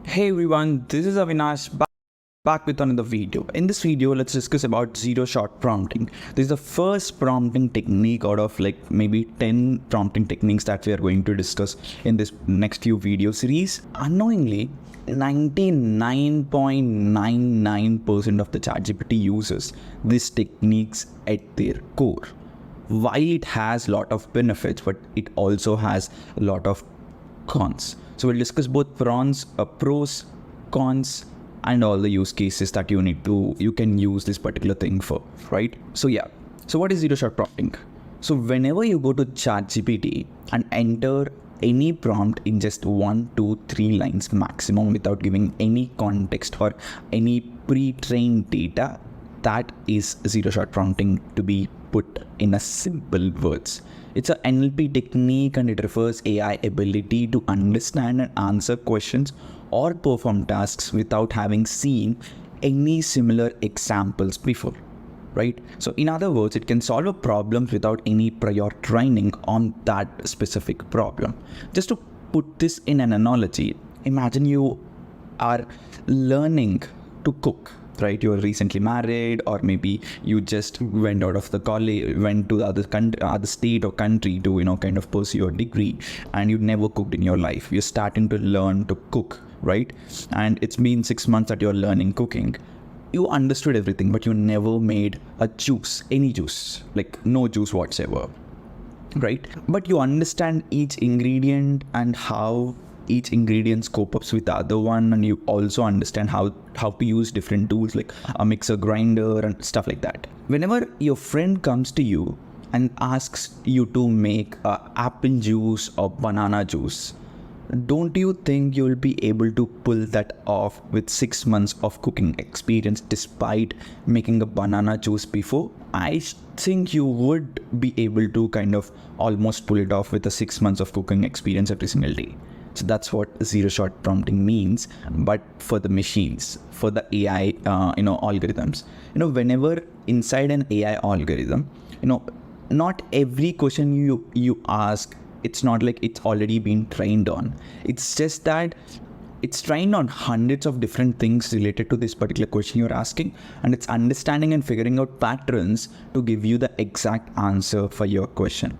Hey everyone, this is Avinash back with another video. In this video, let's discuss about zero-shot prompting. This is the first prompting technique out of like maybe 10 prompting techniques that we are going to discuss in this next few video series. Unknowingly, 99.99% of the ChatGPT uses these techniques at their core. While it has a lot of benefits, but it also has a lot of cons. So we'll discuss both pros, cons, and all the use cases that you can use this particular thing for, right? So what is zero-shot prompting? So whenever you go to ChatGPT and enter any prompt in just 1, 2, 3 lines maximum without giving any context or any pre-trained data, that is zero-shot prompting, to be put in a simple words. It's an NLP technique and it refers AI ability to understand and answer questions or perform tasks without having seen any similar examples before, right? So in other words, it can solve a problem without any prior training on that specific problem. Just to put this in an analogy, imagine you are learning to cook, right? You are recently married, or maybe you just went out of the college, went to the other state or country to kind of pursue your degree, and you never cooked in your life. You're starting to learn to cook, right? And it's been 6 months that you're learning cooking. You understood everything, but you never made a juice, any juice, like no juice whatsoever, right? But you understand each ingredient and how each ingredient cope ups with the other one, and you also understand how to use different tools like a mixer, grinder, and stuff like that. Whenever your friend comes to you and asks you to make apple juice or banana juice, don't you think you'll be able to pull that off with 6 months of cooking experience despite making a banana juice before? I think you would be able to kind of almost pull it off with a 6 months of cooking experience every single day. So that's what zero-shot prompting means, but for the machines, for the AI, algorithms. Whenever inside an AI algorithm, not every question you ask, it's not like it's already been trained on. It's just that it's trained on hundreds of different things related to this particular question you're asking, and it's understanding and figuring out patterns to give you the exact answer for your question.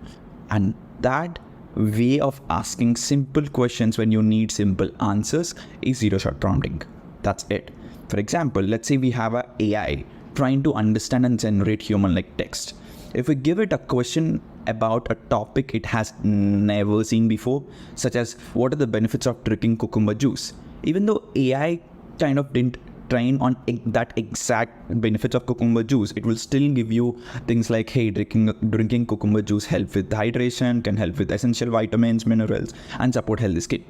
And that way of asking simple questions when you need simple answers is zero-shot prompting. That's it. For example, let's say we have an AI trying to understand and generate human-like text. If we give it a question about a topic it has never seen before, such as what are the benefits of drinking cucumber juice, even though AI kind of didn't train on that exact benefits of cucumber juice, it will still give you things like, hey, drinking cucumber juice help with hydration, can help with essential vitamins, minerals, and support healthy skin.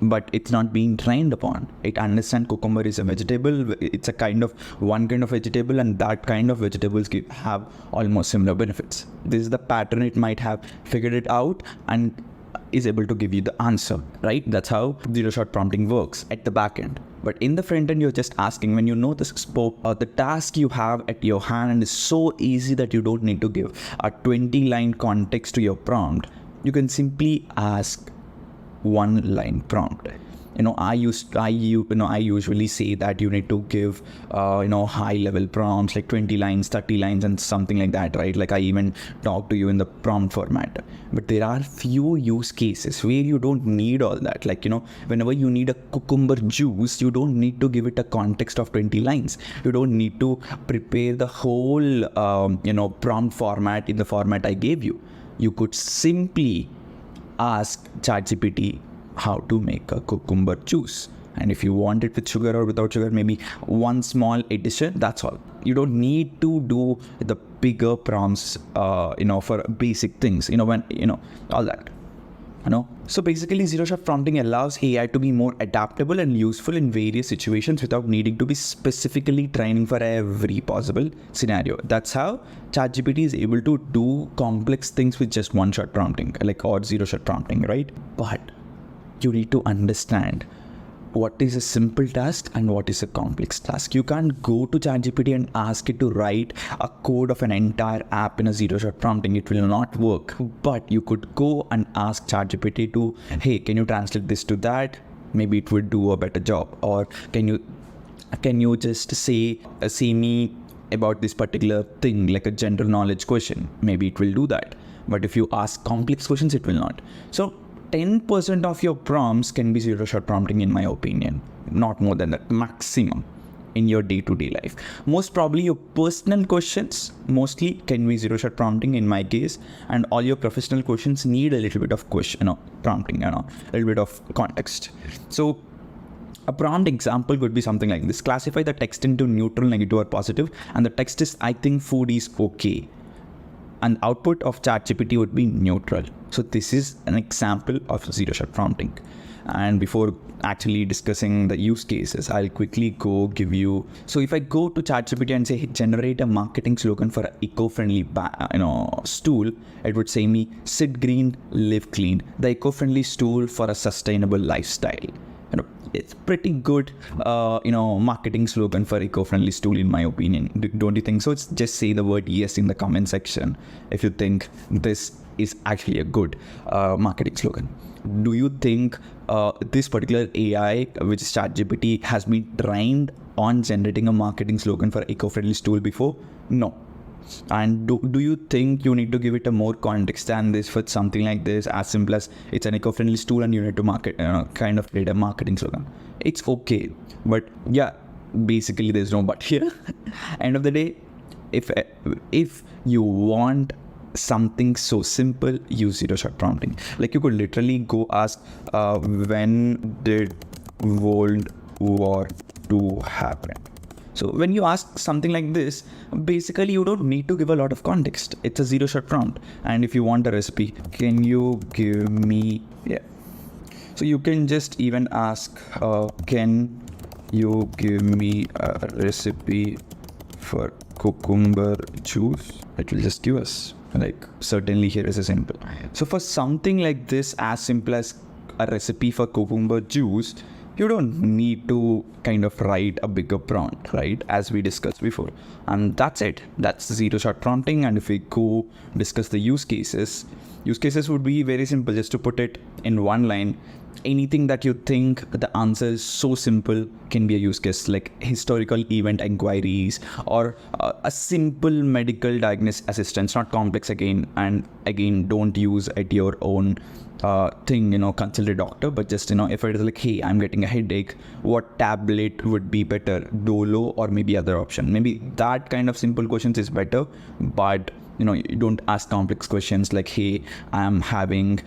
But it's not being trained upon. It understands cucumber is a vegetable. It's one kind of vegetable, and that kind of vegetables have almost similar benefits. This is the pattern it might have figured it out and is able to give you the answer, right? That's how zero-shot prompting works at the back end. But in the front end, you're just asking when you know the scope or the task you have at your hand and is so easy that you don't need to give a 20-line context to your prompt. You can simply ask 1-line prompt. I usually say that you need to give high level prompts like 20 lines, 30 lines, and something like that, right? Like I even talk to you in the prompt format. But there are few use cases where you don't need all that. Like whenever you need a cucumber juice, you don't need to give it a context of 20 lines. You don't need to prepare the whole prompt format in the format I gave you. You could simply ask ChatGPT how to make a cucumber juice, and if you want it with sugar or without sugar, maybe one small addition, that's all. You don't need to do the bigger prompts for basic things, all that. So basically, zero-shot prompting allows AI to be more adaptable and useful in various situations without needing to be specifically training for every possible scenario. That's how ChatGPT is able to do complex things with just one-shot prompting, or zero-shot prompting, right? But you need to understand what is a simple task and what is a complex task. You can't go to ChatGPT and ask it to write a code of an entire app in a zero-shot prompting. It will not work. But you could go and ask ChatGPT to, hey, can you translate this to that? maybe it would do a better job. Or can you just say me about this particular thing, like a general knowledge question? Maybe it will do that. But if you ask complex questions, it will not. So 10% of your prompts can be zero-shot prompting, in my opinion. Not more than that, maximum, in your day-to-day life. Most probably your personal questions mostly can be zero-shot prompting in my case, and all your professional questions need a little bit of prompting, a little bit of context. So a prompt example could be something like this: classify the text into neutral, negative, or positive, and the text is, I think food is okay. And output of ChatGPT would be neutral. So this is an example of zero-shot prompting. And before actually discussing the use cases, I'll quickly give you. So if I go to ChatGPT and say, hey, generate a marketing slogan for an eco-friendly stool, it would say me, sit green, live clean, the eco-friendly stool for a sustainable lifestyle. It's pretty good, marketing slogan for eco-friendly stool, in my opinion. Don't you think so? It's just say the word yes in the comment section if you think this is actually a good marketing slogan. Do you think this particular AI, which is ChatGPT, has been trained on generating a marketing slogan for eco-friendly stool before? No. And do you think you need to give it a more context than this for something like this, as simple as it's an eco-friendly stool and you need to create a marketing slogan? It's okay, but yeah, basically there's no but here. End of the day, if you want something so simple, use zero-shot prompting. Like you could literally go ask, when did World War II happen? So when you ask something like this, basically you don't need to give a lot of context. It's a zero-shot prompt. And if you want a recipe, can you give me, So you can just even ask, can you give me a recipe for cucumber juice? It will just give us, certainly here is a simple. So for something like this, as simple as a recipe for cucumber juice, you don't need to write a bigger prompt, right? As we discussed before. And that's it. That's zero-shot prompting. And if we go discuss the use cases would be very simple. Just to put it in one line, anything that you think the answer is so simple can be a use case, like historical event inquiries or a simple medical diagnosis assistance, not complex again. And again, don't use at your own thing, consult a doctor, but just, if it is like, hey, I'm getting a headache, what tablet would be better, Dolo or maybe other option? Maybe that kind of simple questions is better, but you don't ask complex questions like, hey, I'm having,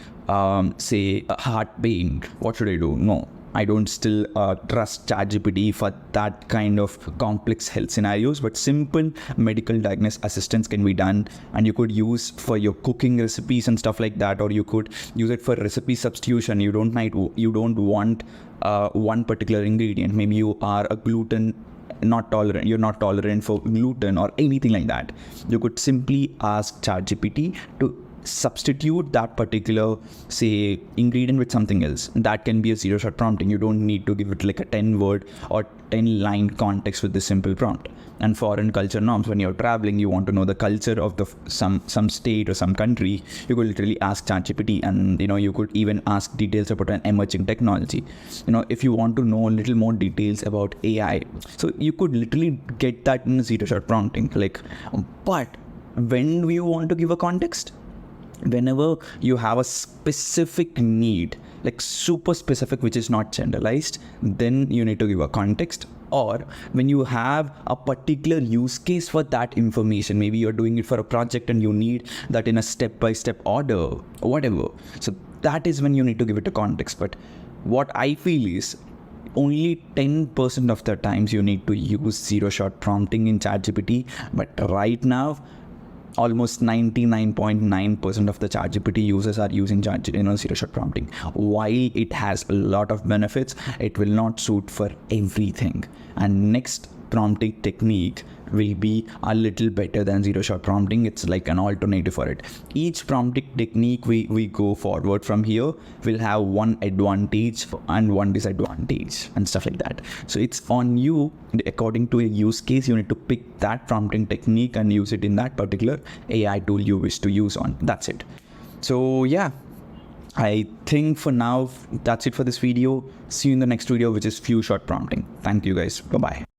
say, a heart pain, what should I do? No, I don't still trust ChatGPT for that kind of complex health scenarios, but simple medical diagnosis assistance can be done, and you could use for your cooking recipes and stuff like that, or you could use it for recipe substitution. You don't want one particular ingredient. Maybe you are you're not tolerant for gluten or anything like that. You could simply ask ChatGPT to substitute that particular, say, ingredient with something else. That can be a zero-shot prompting. You don't need to give it like a 10-word or 10-line context with this simple prompt. And foreign culture norms, when you're traveling, you want to know the culture of some state or some country, you could literally ask ChatGPT, and you could even ask details about an emerging technology. If you want to know a little more details about AI, so you could literally get that in zero-shot prompting. But when do you want to give a context? Whenever you have a specific need, like super specific, which is not generalized, then you need to give a context. Or when you have a particular use case for that information, maybe you're doing it for a project and you need that in a step-by-step order or whatever. So that is when you need to give it a context. But what I feel is only 10% of the times you need to use zero-shot prompting in ChatGPT. But right now, almost 99.9% of the ChatGPT users are using zero-shot prompting. While it has a lot of benefits, it will not suit for everything. And next prompting technique will be a little better than zero-shot prompting. It's like an alternative for it. Each prompting technique we go forward from here will have one advantage and one disadvantage and stuff like that. So it's on you. According to a use case, you need to pick that prompting technique and use it in that particular AI tool you wish to use on. That's it. So yeah, I think for now, that's it for this video. See you in the next video, which is few short prompting. Thank you guys. Bye-bye.